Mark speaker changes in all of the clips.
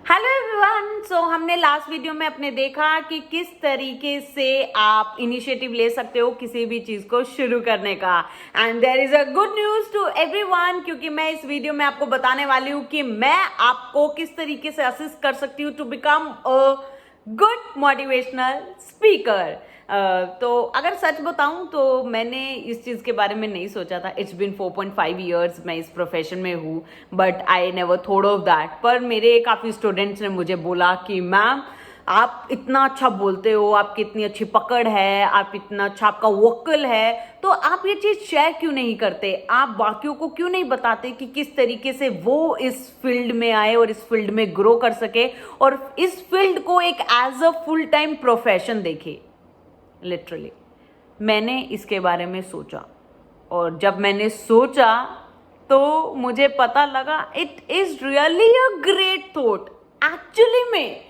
Speaker 1: Hello everyone. सो हमने last video में अपने देखा कि किस तरीके से आप इनिशिएटिव ले सकते हो किसी भी चीज को शुरू करने का। And there is a good news to everyone, क्योंकि मैं इस वीडियो में आपको बताने वाली हूँ कि मैं आपको किस तरीके से असिस्ट कर सकती हूँ to become a good motivational speaker. तो अगर सच बताऊं तो मैंने इस चीज़ के बारे में नहीं सोचा था। इट्स बिन 4.5 ईयर्स मैं इस प्रोफेशन में हूँ, but I never thought of that. पर मेरे काफ़ी स्टूडेंट्स ने मुझे बोला कि मैम आप इतना अच्छा बोलते हो, आपकी इतनी अच्छी पकड़ है, आप इतना अच्छा आपका वोकल है, तो आप ये चीज़ शेयर क्यों नहीं करते, आप बाकियों को क्यों नहीं बताते कि किस तरीके से वो इस फील्ड में आए और इस फील्ड में ग्रो कर सके और इस फील्ड को एक as a full time profession देखे। लिटरली मैंने इसके बारे में सोचा, और जब मैंने सोचा तो मुझे पता लगा it is really a great thought. Actually में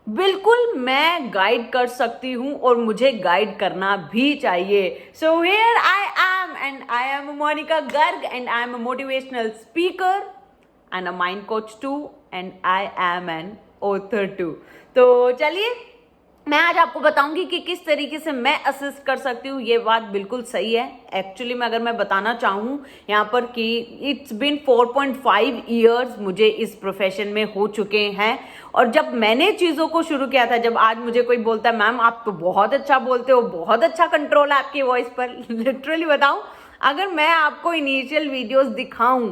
Speaker 1: बिल्कुल मैं गाइड कर सकती हूँ और मुझे गाइड करना भी चाहिए। So here I am, and I am Monika Garg, and I am a motivational speaker and a mind coach too, and I am an author too. तो चलिए मैं आज आपको बताऊंगी कि किस तरीके से मैं असिस्ट कर सकती हूँ। ये बात बिल्कुल सही है। एक्चुअली में अगर मैं बताना चाहूँ यहाँ पर कि इट्स बिन 4.5 ईयर्स मुझे इस प्रोफेशन में हो चुके हैं। और जब मैंने चीज़ों को शुरू किया था, जब आज मुझे कोई बोलता है मैम आप तो बहुत अच्छा बोलते हो, बहुत अच्छा कंट्रोल है आपकी वॉइस पर, लिटरली बताऊँ अगर मैं आपको इनिशियल वीडियोस दिखाऊं,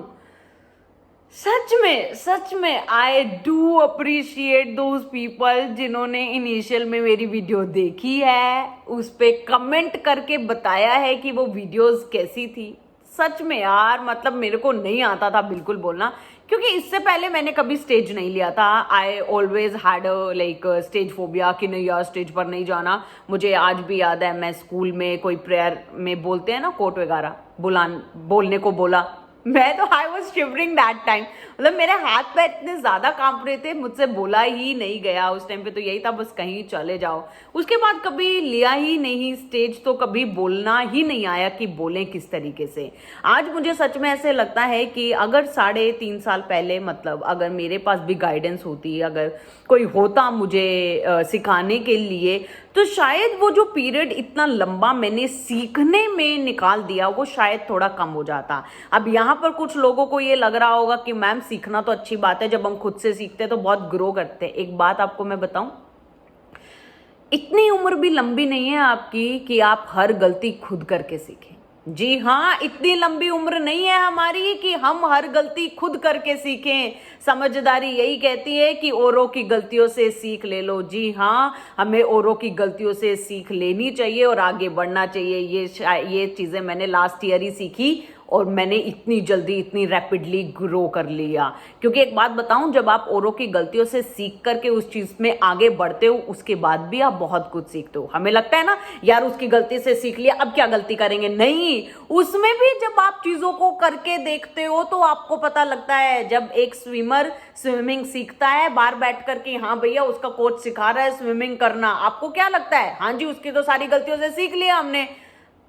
Speaker 1: सच में I do appreciate those people जिन्होंने इनिशियल में मेरी वीडियो देखी है, उस पे कमेंट करके बताया है कि वो वीडियोस कैसी थी। सच में यार, मतलब मेरे को नहीं आता था बिल्कुल बोलना, क्योंकि इससे पहले मैंने कभी स्टेज नहीं लिया था। I always had like stage phobia कि नहीं यार स्टेज पर नहीं जाना। मुझे आज भी याद है, मैं स्कूल में कोई प्रेयर में बोलते हैं ना कोट वगैरह, बोलने को बोला, मैं तो I was shivering that time. मतलब मेरे हाथ पैर इतने ज्यादा कांप रहे थे, मुझसे बोला ही नहीं गया उस टाइम पे। तो यही था बस कहीं चले जाओ। उसके बाद कभी लिया ही नहीं स्टेज, तो कभी बोलना ही नहीं आया कि बोलें किस तरीके से। आज मुझे सच में ऐसे लगता है कि अगर 3.5 साल पहले, मतलब अगर मेरे पास भी गाइडेंस होती, अगर कोई होता मुझे सिखाने के लिए, तो शायद वो जो पीरियड इतना लंबा मैंने सीखने में निकाल दिया वो शायद थोड़ा कम हो जाता। अब यहाँ पर कुछ लोगों को ये लग रहा होगा कि मैम सीखना तो अच्छी बात है, जब हम खुद से सीखते हैं तो बहुत ग्रो करते हैं। एक बात आपको मैं बताऊं, इतनी उम्र भी लंबी नहीं है आपकी कि आप हर गलती खुद करके सीखें। जी हाँ, इतनी लंबी उम्र नहीं है हमारी कि हम हर गलती खुद करके सीखें। समझदारी यही कहती है कि औरों की गलतियों से सीख ले लो। जी हाँ, हमें औरों की गलतियों से सीख लेनी चाहिए और आगे बढ़ना चाहिए। ये चीज़ें मैंने लास्ट ईयर ही सीखी और मैंने इतनी जल्दी इतनी रैपिडली ग्रो कर लिया। क्योंकि एक बात बताऊं, जब आप औरों की गलतियों से सीख करके उस चीज में आगे बढ़ते हो, उसके बाद भी आप बहुत कुछ सीखते हो। हमें लगता है ना यार उसकी गलती से सीख लिया, अब क्या गलती करेंगे, नहीं, उसमें भी जब आप चीजों को करके देखते हो तो आपको पता लगता है। जब एक स्विमर स्विमिंग सीखता है बाहर बैठ करके, हाँ भैया उसका कोच सिखा रहा है स्विमिंग करना, आपको क्या लगता है, हाँ जी उसकी तो सारी गलतियों से सीख लिया हमने।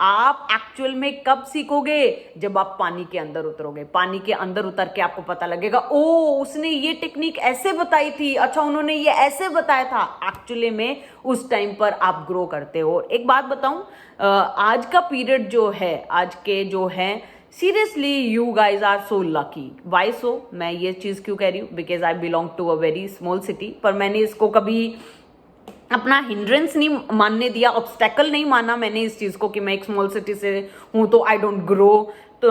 Speaker 1: आप एक्चुअल में कब सीखोगे, जब आप पानी के अंदर उतरोगे। पानी के अंदर उतर के आपको पता लगेगा ओ उसने ये टेक्निक ऐसे बताई थी, अच्छा उन्होंने ये ऐसे बताया था। एक्चुअली में उस टाइम पर आप ग्रो करते हो। एक बात बताऊं, आज का पीरियड जो है, आज के जो है, seriously you guys are so lucky. Why so, मैं ये चीज क्यों कह रही हूँ, because I belong to a very small city. पर मैंने इसको कभी अपना हिंड्रेंस नहीं मानने दिया, ऑब्स्टेकल नहीं माना मैंने इस चीज को कि मैं एक स्मॉल सिटी से हूं तो आई डोंट ग्रो। तो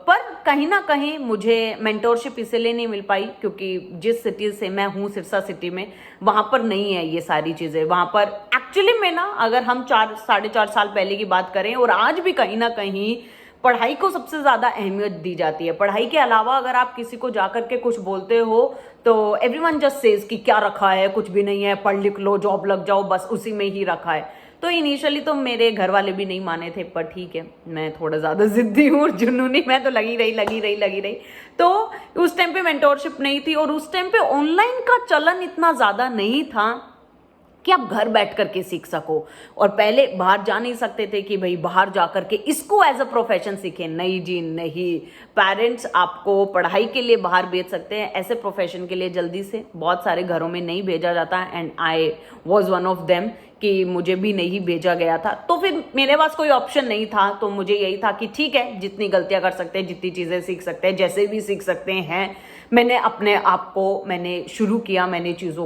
Speaker 1: पर कहीं ना कहीं मुझे मेंटोरशिप इसलिए नहीं मिल पाई क्योंकि जिस सिटी से मैं हूँ, सिरसा सिटी में, वहां पर नहीं है ये सारी चीजें। वहां पर एक्चुअली में ना, अगर हम 4-4.5 साल पहले की बात करें, और आज भी कहीं ना कहीं पढ़ाई को सबसे ज्यादा अहमियत दी जाती है। पढ़ाई के अलावा अगर आप किसी को जाकर के कुछ बोलते हो तो एवरीवन जस्ट सेज कि क्या रखा है, कुछ भी नहीं है, पढ़ लिख लो, जॉब लग जाओ, बस उसी में ही रखा है। तो इनिशियली तो मेरे घर वाले भी नहीं माने थे, पर ठीक है, मैं थोड़ा ज्यादा जिद्दी हूँ और जुनूनी, मैं तो लगी रही। तो उस टाइम पे मेंटोरशिप नहीं थी, और उस टाइम पे ऑनलाइन का चलन इतना ज्यादा नहीं था कि आप घर बैठ करके सीख सको। और पहले बाहर जा नहीं सकते थे कि भाई बाहर जा करके इसको एज अ प्रोफेशन सीखें, नहीं जी नहीं। पेरेंट्स आपको पढ़ाई के लिए बाहर भेज सकते हैं, ऐसे प्रोफेशन के लिए जल्दी से बहुत सारे घरों में नहीं भेजा जाता, and I was one of them कि मुझे भी नहीं भेजा गया था। तो फिर मेरे पास कोई ऑप्शन नहीं था, तो मुझे यही था कि ठीक है, जितनी गलतियां कर सकते हैं, जितनी चीज़ें सीख सकते हैं, जैसे भी सीख सकते हैं। मैंने अपने आप को शुरू किया, मैंने चीज़ों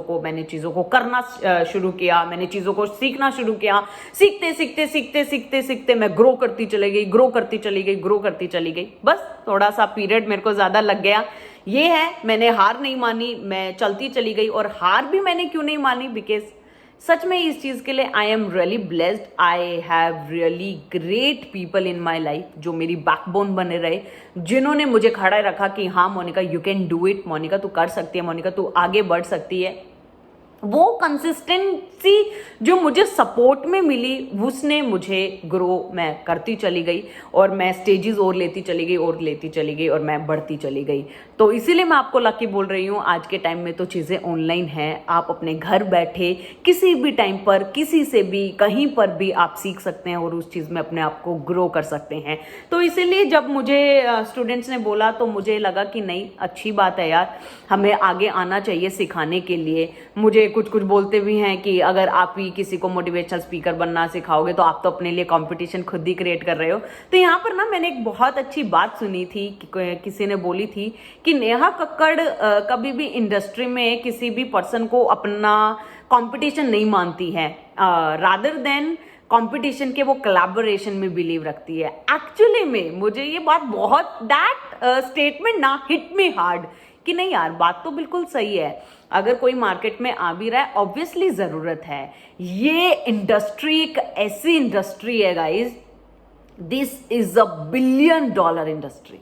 Speaker 1: को करना शुरू किया, मैंने चीज़ों को सीखना शुरू किया। सीखते सीखते सीखते सीखते सीखते मैं ग्रो करती चली गई। बस थोड़ा सा पीरियड मेरे को ज़्यादा लग गया। ये है, मैंने हार नहीं मानी, मैं चलती चली गई। और हार भी मैंने क्यों नहीं मानी, बिकॉज सच में इस चीज़ के लिए I am really blessed. I have really great people in my life जो मेरी बैकबोन बने रहे, जिन्होंने मुझे खड़ा रखा कि हाँ Monika you can do it, Monika तू कर सकती है, मोनिका तू आगे बढ़ सकती है। वो कंसिस्टेंसी जो मुझे सपोर्ट में मिली, उसने मुझे ग्रो मैं करती चली गई, और मैं स्टेजेस और लेती चली गई और मैं बढ़ती चली गई। तो इसीलिए मैं आपको लकी बोल रही हूँ। आज के टाइम में तो चीज़ें ऑनलाइन हैं, आप अपने घर बैठे किसी भी टाइम पर किसी से भी कहीं पर भी आप सीख सकते हैं और उस चीज़ में अपने आप को ग्रो कर सकते हैं। तो इसीलिए जब मुझे स्टूडेंट्स ने बोला तो मुझे लगा कि नहीं, अच्छी बात है यार, हमें आगे आना चाहिए सिखाने के लिए। मुझे कुछ बोलते भी हैं कि अगर आप ही किसी को मोटिवेशनल स्पीकर बनना सिखाओगे तो आप तो अपने लिए कंपटीशन खुद ही क्रिएट कर रहे हो। तो यहाँ पर ना मैंने एक बहुत अच्छी बात सुनी थी कि किसी ने बोली थी कि नेहा कक्कड़ कभी भी इंडस्ट्री में किसी भी पर्सन को अपना कंपटीशन नहीं मानती है, रादर देन कंपटीशन के वो कोलैबोरेशन में बिलीव रखती है। एक्चुअली में मुझे ये बात बहुत दैट स्टेटमेंट ना हिट मी हार्ड कि नहीं यार, बात तो बिल्कुल सही है। अगर कोई मार्केट में आ भी रहा है, ऑब्वियसली ज़रूरत है। ये इंडस्ट्री एक ऐसी इंडस्ट्री है guys, this is a $1 billion industry,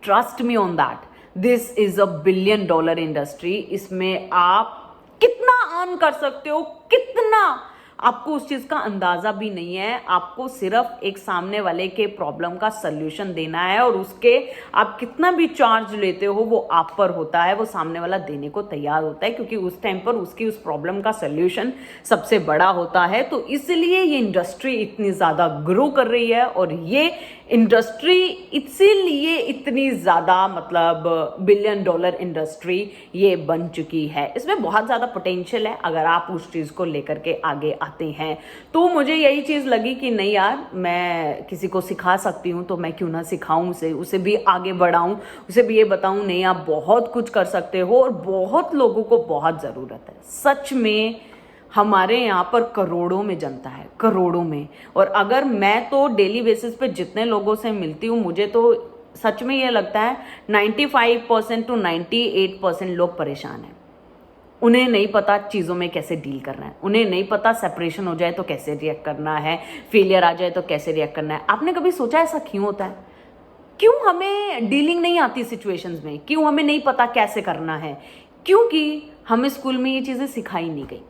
Speaker 1: trust me on that. This is a $1 billion industry. इसमें आप कितना अर्न कर सकते हो, कितना, आपको उस चीज का अंदाजा भी नहीं है। आपको सिर्फ एक सामने वाले के प्रॉब्लम का सल्यूशन देना है, और उसके आप कितना भी चार्ज लेते हो वो आप पर होता है, वो सामने वाला देने को तैयार होता है, क्योंकि उस टाइम पर उसकी उस प्रॉब्लम का सल्यूशन सबसे बड़ा होता है। तो इसलिए ये इंडस्ट्री इतनी ज्यादा ग्रो कर रही है, और ये इंडस्ट्री इसीलिए इतनी ज्यादा मतलब $1 billion इंडस्ट्री ये बन चुकी है। इसमें बहुत ज्यादा पोटेंशियल है अगर आप उस चीज को लेकर के आगे आते हैं। तो मुझे यही चीज लगी कि नहीं यार, मैं किसी को सिखा सकती हूँ तो मैं क्यों ना सिखाऊं, उसे भी आगे बढ़ाऊं, उसे भी ये बताऊं नहीं आप बहुत कुछ कर सकते हो, और बहुत लोगों को बहुत जरूरत है। सच में हमारे यहाँ पर करोड़ों में जनता है, करोड़ों में। और अगर मैं तो डेली बेसिस पे जितने लोगों से मिलती हूँ, मुझे तो सच में ये लगता है 95% to 98% लोग परेशान हैं। उन्हें नहीं पता चीज़ों में कैसे डील करना है, उन्हें नहीं पता सेपरेशन हो जाए तो कैसे रिएक्ट करना है, फेलियर आ जाए तो कैसे रिएक्ट करना है। आपने कभी सोचा ऐसा क्यों होता है? क्यों हमें डीलिंग नहीं आती सिचुएशंस में? क्यों हमें नहीं पता कैसे करना है? क्योंकि हमें स्कूल में ये चीज़ें सिखाई नहीं गई।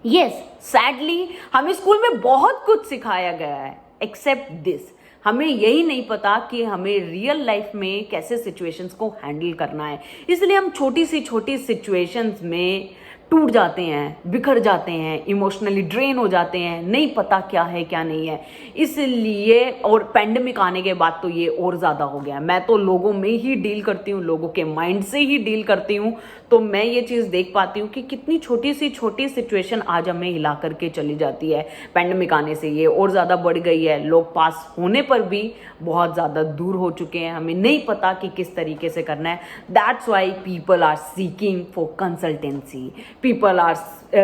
Speaker 1: यस, सैडली हमें स्कूल में बहुत कुछ सिखाया गया है, एक्सेप्ट दिस। हमें यही नहीं पता कि हमें रियल लाइफ में कैसे सिचुएशंस को हैंडल करना है। इसलिए हम छोटी सी सिचुएशंस में टूट जाते हैं, बिखर जाते हैं, इमोशनली ड्रेन हो जाते हैं, नहीं पता क्या है क्या नहीं है। इसलिए, और पैंडेमिक आने के बाद तो ये और ज़्यादा हो गया। मैं तो लोगों में ही डील करती हूँ, लोगों के माइंड से ही डील करती हूँ, तो मैं ये चीज़ देख पाती हूँ कि कितनी छोटी सिचुएशन आज हमें हिला करके चली जाती है। पैंडेमिक आने से ये और ज़्यादा बढ़ गई है। लोग पास होने पर भी बहुत ज़्यादा दूर हो चुके हैं, हमें नहीं पता कि किस तरीके से करना है। That's why people are seeking for consultancy, people are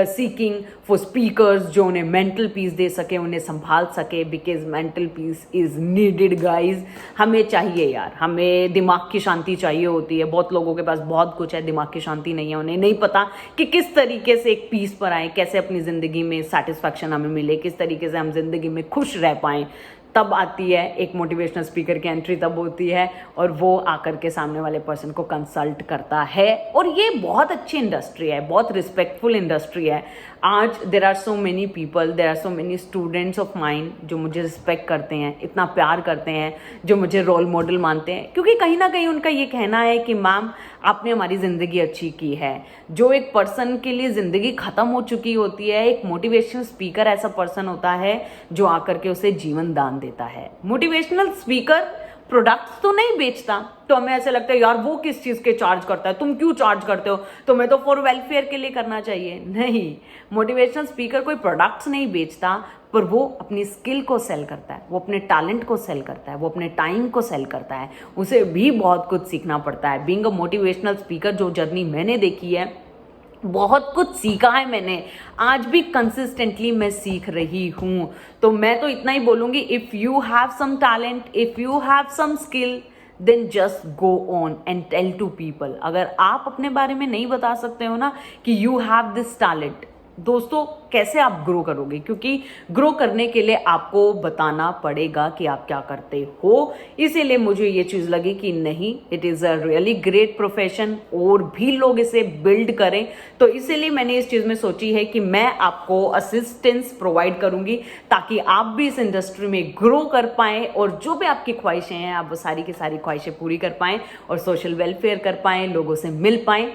Speaker 1: seeking for speakers जो उन्हें मेंटल पीस दे सके, उन्हें संभाल सके, because mental peace is needed guys. हमें चाहिए यार, हमें दिमाग की शांति चाहिए होती है। बहुत लोगों के पास बहुत कुछ है, दिमाग की शांति नहीं है। उन्हें नहीं पता कि किस तरीके से एक पीस पर आए, कैसे अपनी ज़िंदगी में सेटिस्फैक्शन हमें मिले, किस तरीके से हम जिंदगी में खुश रह पाएं। तब आती है, एक मोटिवेशनल स्पीकर की एंट्री तब होती है और वो आकर के सामने वाले पर्सन को कंसल्ट करता है। और ये बहुत अच्छी इंडस्ट्री है, बहुत रिस्पेक्टफुल इंडस्ट्री है। आज there are so many people, there are so many students of mind जो मुझे रिस्पेक्ट करते हैं, इतना प्यार करते हैं, जो मुझे रोल मॉडल मानते हैं, क्योंकि कहीं ना कहीं उनका ये कहना है कि मैम आपने हमारी ज़िंदगी अच्छी की है। जो एक पर्सन के लिए ज़िंदगी ख़त्म हो चुकी होती है, एक मोटिवेशनल स्पीकर ऐसा पर्सन होता है जो आकर के उसे जीवन दान देता है। मोटिवेशनल स्पीकर प्रोडक्ट्स तो नहीं बेचता, तो हमें ऐसे लगता है यार वो किस चीज़ के चार्ज करता है, तुम क्यों चार्ज करते हो, तुम्हें तो फॉर वेलफेयर के लिए करना चाहिए। नहीं, मोटिवेशनल स्पीकर कोई प्रोडक्ट्स नहीं बेचता, पर वो अपनी स्किल को सेल करता है, वो अपने टैलेंट को सेल करता है, वो अपने टाइम को सेल करता है। उसे भी बहुत कुछ सीखना पड़ता है। बीइंग अ मोटिवेशनल स्पीकर, जो जर्नी मैंने देखी है, बहुत कुछ सीखा है मैंने, आज भी कंसिस्टेंटली मैं सीख रही हूँ। तो मैं तो इतना ही बोलूँगी, if you have some talent, if you have some skill, then just go on and tell to people. अगर आप अपने बारे में नहीं बता सकते हो ना कि यू हैव दिस टैलेंट, दोस्तों कैसे आप ग्रो करोगे? क्योंकि ग्रो करने के लिए आपको बताना पड़ेगा कि आप क्या करते हो। इसीलिए मुझे ये चीज़ लगी कि नहीं, it is a really great profession, और भी लोग इसे बिल्ड करें। तो इसीलिए मैंने इस चीज़ में सोची है कि मैं आपको असिस्टेंस प्रोवाइड करूंगी ताकि आप भी इस इंडस्ट्री में ग्रो कर पाएँ, और जो भी आपकी ख्वाहिशें हैं आप वो सारी की सारी ख्वाहिशें पूरी कर पाएँ, और सोशल वेलफेयर कर पाएँ, लोगों से मिल पाएँ,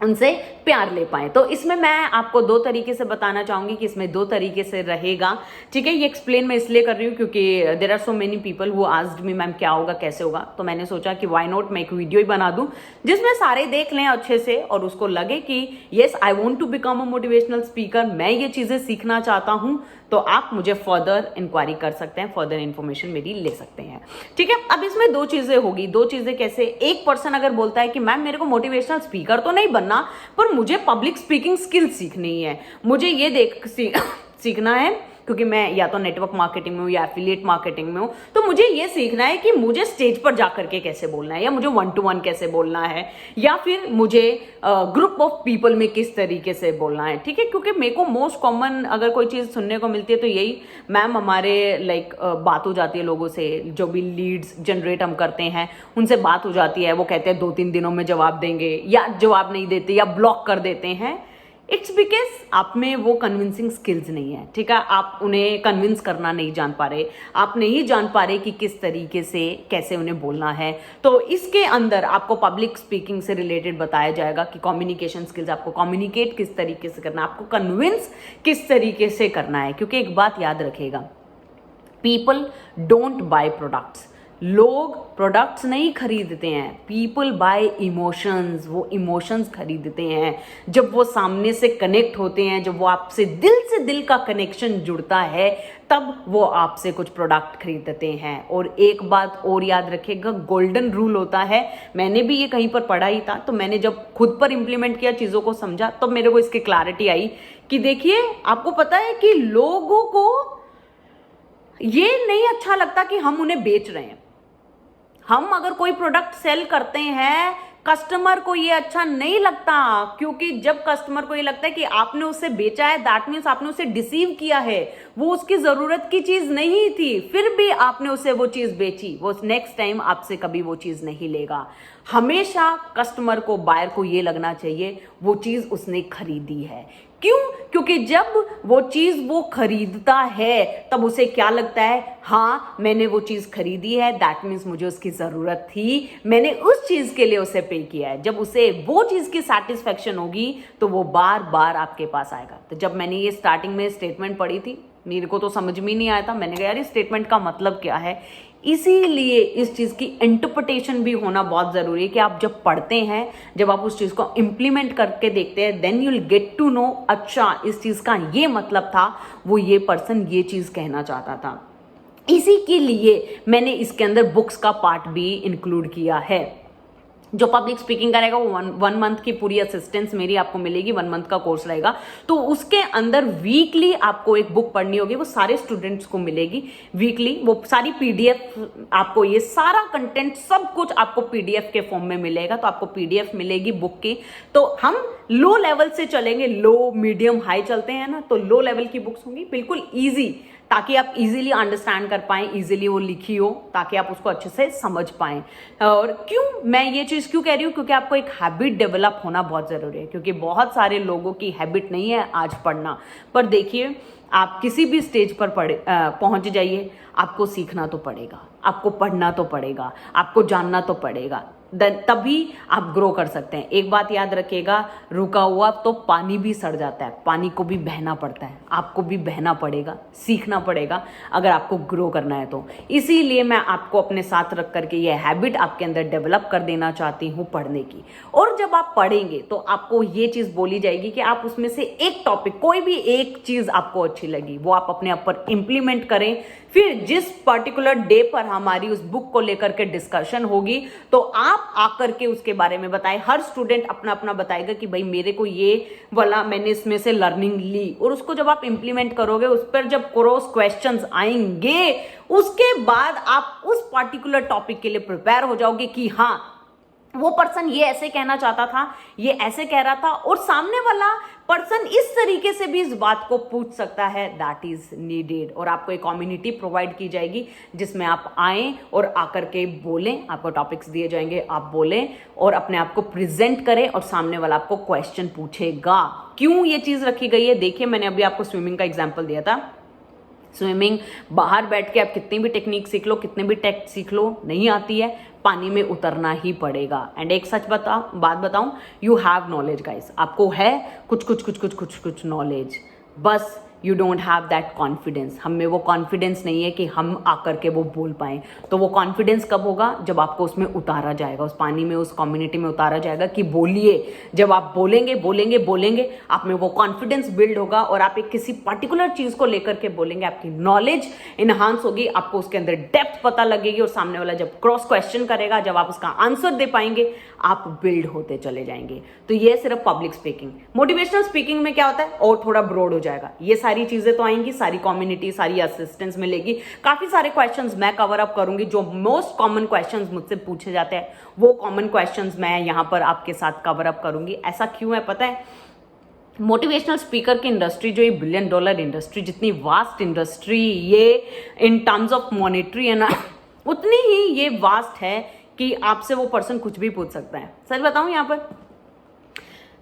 Speaker 1: उनसे प्यार ले पाए। तो इसमें मैं आपको दो तरीके से बताना चाहूँगी कि इसमें दो तरीके से रहेगा, ठीक है। ये एक्सप्लेन मैं इसलिए कर रही हूँ क्योंकि there are so many people who asked me ma'am क्या होगा, कैसे होगा। तो मैंने सोचा कि व्हाई नॉट मैं एक वीडियो ही बना दूँ जिसमें सारे देख लें अच्छे से, और उसको लगे कि yes I want to become a motivational speaker, मैं ये चीज़ें सीखना चाहता हूँ। तो आप मुझे फर्दर इंक्वायरी कर सकते हैं, फर्दर इन्फॉर्मेशन मेरी ले सकते हैं, ठीक है। अब इसमें दो चीज़ें होगी। दो चीज़ें कैसे? एक पर्सन अगर बोलता है कि मैम मेरे को मोटिवेशनल स्पीकर तो नहीं बनना, पर मुझे पब्लिक स्पीकिंग स्किल सीखनी है, मुझे ये सीखना है क्योंकि मैं या तो नेटवर्क मार्केटिंग में हूँ या एफिलिएट मार्केटिंग में हूँ, तो मुझे ये सीखना है कि मुझे स्टेज पर जाकर के कैसे बोलना है, या मुझे 1-to-1 कैसे बोलना है, या फिर मुझे ग्रुप ऑफ पीपल में किस तरीके से बोलना है, ठीक है। क्योंकि मेरे को मोस्ट कॉमन अगर कोई चीज़ सुनने को मिलती है तो यही, मैम हमारे बात हो जाती है लोगों से, जो भी लीड्स जनरेट हम करते हैं उनसे बात हो जाती है, वो कहते हैं 2-3 दिनों में जवाब देंगे, या जवाब नहीं देते, या ब्लॉक कर देते हैं। इट्स बिकॉज आप में वो कन्विंसिंग स्किल्स नहीं है, ठीक है। आप उन्हें कन्विंस करना नहीं जान पा रहे, आप नहीं जान पा रहे कि किस तरीके से कैसे उन्हें बोलना है। तो इसके अंदर आपको पब्लिक स्पीकिंग से रिलेटेड बताया जाएगा कि कम्युनिकेशन स्किल्स, आपको कम्युनिकेट किस तरीके से करना है, आपको कन्विंस किस तरीके से करना है। क्योंकि एक बात याद रखिएगा, पीपल डोंट बाय प्रोडक्ट्स, लोग प्रोडक्ट्स नहीं खरीदते हैं, पीपल बाय इमोशंस, वो इमोशंस खरीदते हैं। जब वो सामने से कनेक्ट होते हैं, जब वो आपसे दिल से दिल का कनेक्शन जुड़ता है, तब वो आपसे कुछ प्रोडक्ट खरीदते हैं। और एक बात और याद रखिएगा, गोल्डन रूल होता है, मैंने भी ये कहीं पर पढ़ा ही था, तो मैंने जब खुद पर इंप्लीमेंट किया, चीज़ों को समझा, तब मेरे को इसकी क्लैरिटी आई कि देखिए, आपको पता है कि लोगों को ये नहीं अच्छा लगता कि हम उन्हें बेच रहे हैं। हम अगर कोई प्रोडक्ट सेल करते हैं, कस्टमर को ये अच्छा नहीं लगता, क्योंकि जब कस्टमर को ये लगता है कि आपने उसे बेचा है, दैट मीन्स आपने उसे डिसीव किया है, वो उसकी जरूरत की चीज नहीं थी, फिर भी आपने उसे वो चीज बेची, वो नेक्स्ट टाइम आपसे कभी वो चीज नहीं लेगा। हमेशा कस्टमर को, बायर को ये लगना चाहिए वो चीज उसने खरीदी है। क्यों? क्योंकि जब वो चीज वो खरीदता है तब उसे क्या लगता है, हाँ मैंने वो चीज खरीदी है, दैट मीन्स मुझे उसकी जरूरत थी, मैंने उस चीज के लिए उसे पे किया है। जब उसे वो चीज की सैटिस्फैक्शन होगी तो वो बार बार आपके पास आएगा। तो जब मैंने ये स्टार्टिंग में स्टेटमेंट पढ़ी थी, मेरे को तो समझ में नहीं आया था, मैंने कहा यार इस स्टेटमेंट का मतलब क्या है। इसीलिए इस चीज़ की इंटरप्रिटेशन भी होना बहुत ज़रूरी है कि आप जब पढ़ते हैं, जब आप उस चीज़ को इम्प्लीमेंट करके देखते हैं, then you will get to know, अच्छा इस चीज़ का ये मतलब था, वो ये पर्सन ये चीज़ कहना चाहता था। इसी के लिए मैंने इसके अंदर बुक्स का पार्ट भी इंक्लूड किया है। जो पब्लिक स्पीकिंग करेगा वो वन मंथ की पूरी असिस्टेंस मेरी आपको मिलेगी, 1 मंथ का कोर्स रहेगा। तो उसके अंदर वीकली आपको एक बुक पढ़नी होगी, वो सारे स्टूडेंट्स को मिलेगी वीकली। वो सारी पीडीएफ आपको, ये सारा कंटेंट सब कुछ आपको पीडीएफ के फॉर्म में मिलेगा। तो आपको पीडीएफ मिलेगी बुक की। तो हम लो लेवल से चलेंगे, लो मीडियम हाई चलते हैं ना, तो लो लेवल की बुक्स होंगी, बिल्कुल ईजी ताकि आप इजीली अंडरस्टैंड कर पाएं, इजीली वो लिखी हो ताकि आप उसको अच्छे से समझ पाएं। और क्यों मैं ये चीज़ क्यों कह रही हूँ, क्योंकि आपको एक हैबिट डेवलप होना बहुत ज़रूरी है, क्योंकि बहुत सारे लोगों की हैबिट नहीं है आज पढ़ना। पर देखिए, आप किसी भी स्टेज पर पहुंच जाइए, आपको सीखना तो पड़ेगा, आपको पढ़ना तो पड़ेगा, आपको जानना तो पड़ेगा, तभी आप ग्रो कर सकते हैं। एक बात याद रखिएगा, रुका हुआ तो पानी भी सड़ जाता है, पानी को भी बहना पड़ता है, आपको भी बहना पड़ेगा, सीखना पड़ेगा अगर आपको ग्रो करना है तो। इसीलिए मैं आपको अपने साथ रख करके ये हैबिट आपके अंदर डेवलप कर देना चाहती हूँ पढ़ने की। और जब आप पढ़ेंगे तो आपको ये चीज़ बोली जाएगी कि आप उसमें से एक टॉपिक, कोई भी एक चीज़ आपको अच्छी लगी वो आप अपने आप पर इम्प्लीमेंट करें। फिर जिस पर्टिकुलर डे पर हमारी उस बुक को लेकर के डिस्कशन होगी तो आप आकर के उसके बारे में बताएं। हर स्टूडेंट अपना अपना बताएगा कि भाई मेरे को ये वाला मैंने इसमें से लर्निंग ली, और उसको जब आप इंप्लीमेंट करोगे, उस पर जब क्रॉस क्वेश्चंस आएंगे, उसके बाद आप उस पर्टिकुलर टॉपिक के लिए प्रिपेयर हो जाओगे कि हाँ वो पर्सन ये ऐसे कहना चाहता था, ये ऐसे कह रहा था, और सामने वाला पर्सन इस तरीके से भी इस बात को पूछ सकता है, दैट इज नीडेड। और आपको एक कम्युनिटी प्रोवाइड की जाएगी जिसमें आप आएं और आकर के बोलें, आपको टॉपिक्स दिए जाएंगे, आप बोलें और अपने आप को प्रेजेंट करें और सामने वाला आपको क्वेश्चन पूछेगा। क्यों ये चीज रखी गई है? देखिए, मैंने अभी आपको स्विमिंग का एग्जाम्पल दिया था। स्विमिंग बाहर बैठ के आप कितनी भी टेक्निक सीख लो, कितने भी टेक्ट सीख लो, नहीं आती है, पानी में उतरना ही पड़ेगा। एंड एक सच बात बताऊं, यू हैव नॉलेज गाइस, आपको है कुछ नॉलेज, बस you don't have that confidence. हम में वो कॉन्फिडेंस नहीं है कि हम आकर के वो बोल पाएं। तो वो कॉन्फिडेंस कब होगा? जब आपको उसमें उतारा जाएगा, उस पानी में, उस कम्युनिटी में उतारा जाएगा कि बोलिए। जब आप बोलेंगे आप में वो कॉन्फिडेंस बिल्ड होगा और आप एक किसी पर्टिकुलर चीज़ को लेकर के बोलेंगे, आपकी नॉलेज इन्हांस होगी, आपको उसके अंदर डेप्थ पता लगेगी, और सामने वाला जब क्रॉस क्वेश्चन करेगा, जब आप उसका आंसर दे पाएंगे, आप बिल्ड होते चले जाएंगे। तो ये सिर्फ पब्लिक स्पीकिंग। मोटिवेशनल स्पीकिंग में क्या होता है, और थोड़ा ब्रॉड हो जाएगा। ये सारी चीजें तो आएंगी, सारी कम्युनिटी, सारी असिस्टेंस मिलेगी, काफी सारे क्वेश्चंस मैं कवर अप करूंगी। जो मोस्ट कॉमन क्वेश्चंस मुझसे पूछे जाते हैं, वो कॉमन क्वेश्चंस मैं यहां पर आपके साथ कवर अप करूंगी। ऐसा क्यों है पता है? मोटिवेशनल स्पीकर की इंडस्ट्री, जो ये $1 बिलियन इंडस्ट्री, जितनी वास्ट इंडस्ट्री ये इन टर्म्स ऑफ मॉनेटरी है ना, उतनी ही ये वास्ट है कि आपसे वो पर्सन कुछ भी पूछ सकता है। सच बताऊं, यहाँ पर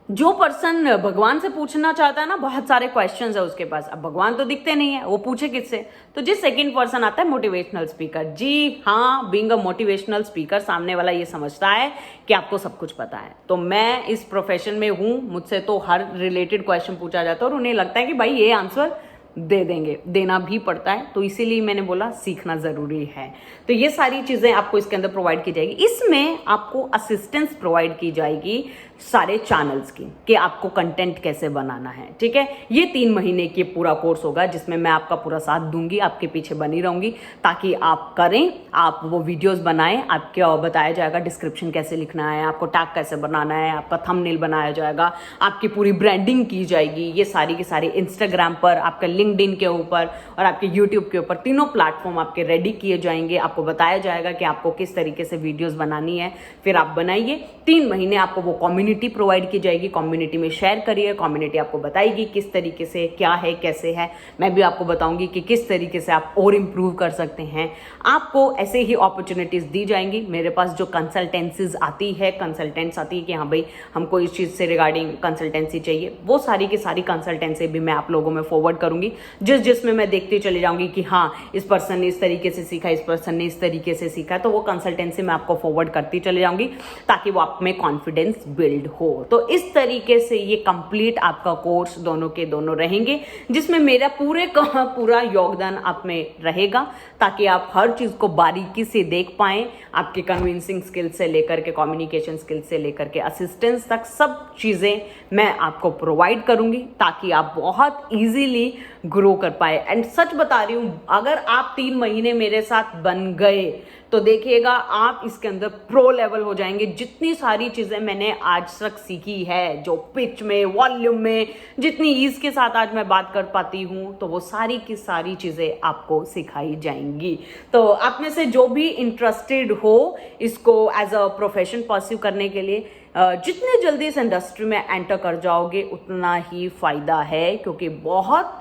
Speaker 1: जो पर्सन भगवान से पूछना चाहता है ना, बहुत सारे क्वेश्चंस है उसके पास। अब भगवान तो दिखते नहीं है, वो पूछे किससे? तो जिस सेकंड पर्सन आता है मोटिवेशनल स्पीकर, जी हाँ, बीइंग अ मोटिवेशनल स्पीकर, सामने वाला ये समझता है कि आपको सब कुछ पता है। तो मैं इस प्रोफेशन में हूँ, मुझसे तो हर रिलेटेड क्वेश्चन पूछा जाता है और उन्हें लगता है कि भाई ये आंसर दे देंगे, देना भी पड़ता है। तो इसीलिए मैंने बोला सीखना जरूरी है। तो ये सारी चीजें आपको इसके अंदर प्रोवाइड की जाएगी। इसमें आपको असिस्टेंस प्रोवाइड की जाएगी सारे चैनल्स की, कि आपको कंटेंट कैसे बनाना है। ठीक है, ये 3 महीने की पूरा कोर्स होगा जिसमें मैं आपका पूरा साथ दूंगी, आपके पीछे बनी रहूंगी, ताकि आप करें, आप वो वीडियोस बनाएं। आपको बताया जाएगा डिस्क्रिप्शन कैसे लिखना है, आपको टैग कैसे बनाना है, आपका थंबनेल बनाया जाएगा, आपकी पूरी ब्रांडिंग की जाएगी। ये सारी की सारी इंस्टाग्राम पर, आपका लिंक्डइन के ऊपर और आपके यूट्यूब के ऊपर, तीनों प्लेटफॉर्म आपके रेडी किए जाएंगे। आपको बताया जाएगा कि आपको किस तरीके से वीडियोस बनानी है, फिर आप बनाइए। 3 महीने आपको वो कम्युनिटी प्रोवाइड की जाएगी, कम्युनिटी में शेयर करिए, कम्युनिटी आपको बताएगी किस तरीके से क्या है, कैसे है। मैं भी आपको बताऊंगी कि किस तरीके से आप और इम्प्रूव कर सकते हैं। आपको ऐसे ही अपॉर्चुनिटीज दी जाएंगी। मेरे पास जो कंसल्टेंसीज आती है, कंसल्टेंट्स आती है कि हाँ भाई हमको इस चीज़ से रिगार्डिंग कंसल्टेंसी चाहिए, वो सारी की सारी कंसल्टेंसी भी मैं आप लोगों में फॉरवर्ड करूंगी, जिसमें मैं देखती चली जाऊंगी कि हाँ इस पर्सन ने इस तरीके से सीखा, इस पर्सन ने इस तरीके से सीखा, तो वो कंसल्टेंसी मैं आपको फॉरवर्ड करती चली जाऊंगी ताकि वो आप में कॉन्फिडेंस बिल्ड हो। तो इस तरीके से ये कंप्लीट आपका कोर्स दोनों के दोनों रहेंगे, जिसमें मेरा पूरे का पूरा योगदान आप में रहेगा, ताकि आप हर चीज को बारीकी से देख पाएं। आपके कन्विंसिंग स्किल से लेकर के कम्युनिकेशन स्किल से लेकर के असिस्टेंस तक सब चीजें मैं आपको प्रोवाइड करूंगी, ताकि आप बहुत इजीली ग्रो कर पाए। एंड सच बता रही हूं, अगर आप 3 महीने मेरे साथ बन गए तो देखिएगा आप इसके अंदर प्रो लेवल हो जाएंगे। जितनी सारी चीजें मैंने आज तक सीखी है, जो पिच में, वॉल्यूम में, जितनी ईज के साथ आज मैं बात कर पाती हूँ, तो वो सारी की सारी चीजें आपको सिखाई जाएंगी। तो आप में से जो भी इंटरेस्टेड हो इसको एज अ प्रोफेशन परस्यू करने के लिए, जितने जल्दी इस इंडस्ट्री में एंटर कर जाओगे उतना ही फायदा है, क्योंकि बहुत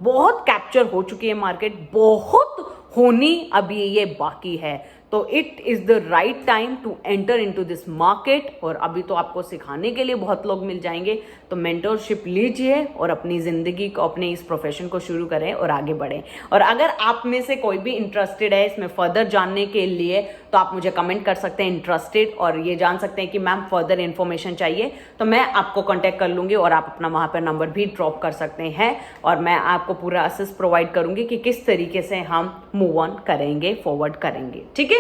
Speaker 1: बहुत कैप्चर हो चुकी है मार्केट, बहुत होनी अभी ये बाकी है। तो it is the right time to enter into this market. और अभी तो आपको सिखाने के लिए बहुत लोग मिल जाएंगे, तो मेंटरशिप लीजिए और अपनी ज़िंदगी को, अपने इस प्रोफेशन को शुरू करें और आगे बढ़ें। और अगर आप में से कोई भी इंटरेस्टेड है इसमें फर्दर जानने के लिए, तो आप मुझे कमेंट कर सकते हैं इंटरेस्टेड, और ये जान सकते हैं कि मैम फर्दर इन्फॉर्मेशन चाहिए, तो मैं आपको कॉन्टैक्ट कर लूँगी और आप अपना वहाँ पर नंबर भी ड्रॉप कर सकते हैं, और मैं आपको पूरा असिस्ट प्रोवाइड करूँगी कि किस तरीके से हम मूव ऑन करेंगे, फॉरवर्ड करेंगे। ठीक है,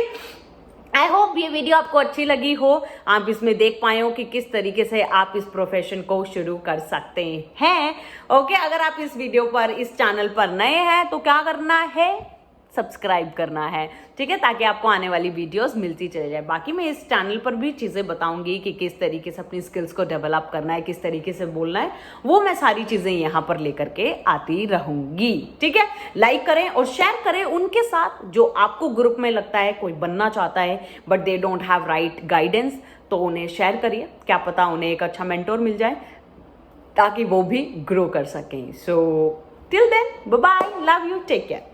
Speaker 1: आई होप ये वीडियो आपको अच्छी लगी हो, आप इसमें देख पाए हो कि किस तरीके से आप इस प्रोफेशन को शुरू कर सकते हैं। ओके, अगर आप इस वीडियो पर, इस चैनल पर नए हैं तो क्या करना है, सब्सक्राइब करना है, ठीक है, ताकि आपको आने वाली वीडियोस मिलती चले जाए। बाकी मैं इस चैनल पर भी चीज़ें बताऊंगी कि किस तरीके से अपनी स्किल्स को डेवलप करना है, किस तरीके से बोलना है, वो मैं सारी चीज़ें यहाँ पर लेकर के आती रहूंगी। ठीक है, लाइक करें और शेयर करें उनके साथ जो आपको ग्रुप में लगता है कोई बनना चाहता है but they don't have right guidance, तो उन्हें शेयर करिए, क्या पता उन्हें एक अच्छा मेंटोर मिल जाए ताकि वो भी ग्रो कर सकें। So till then, bye bye, love you, take care.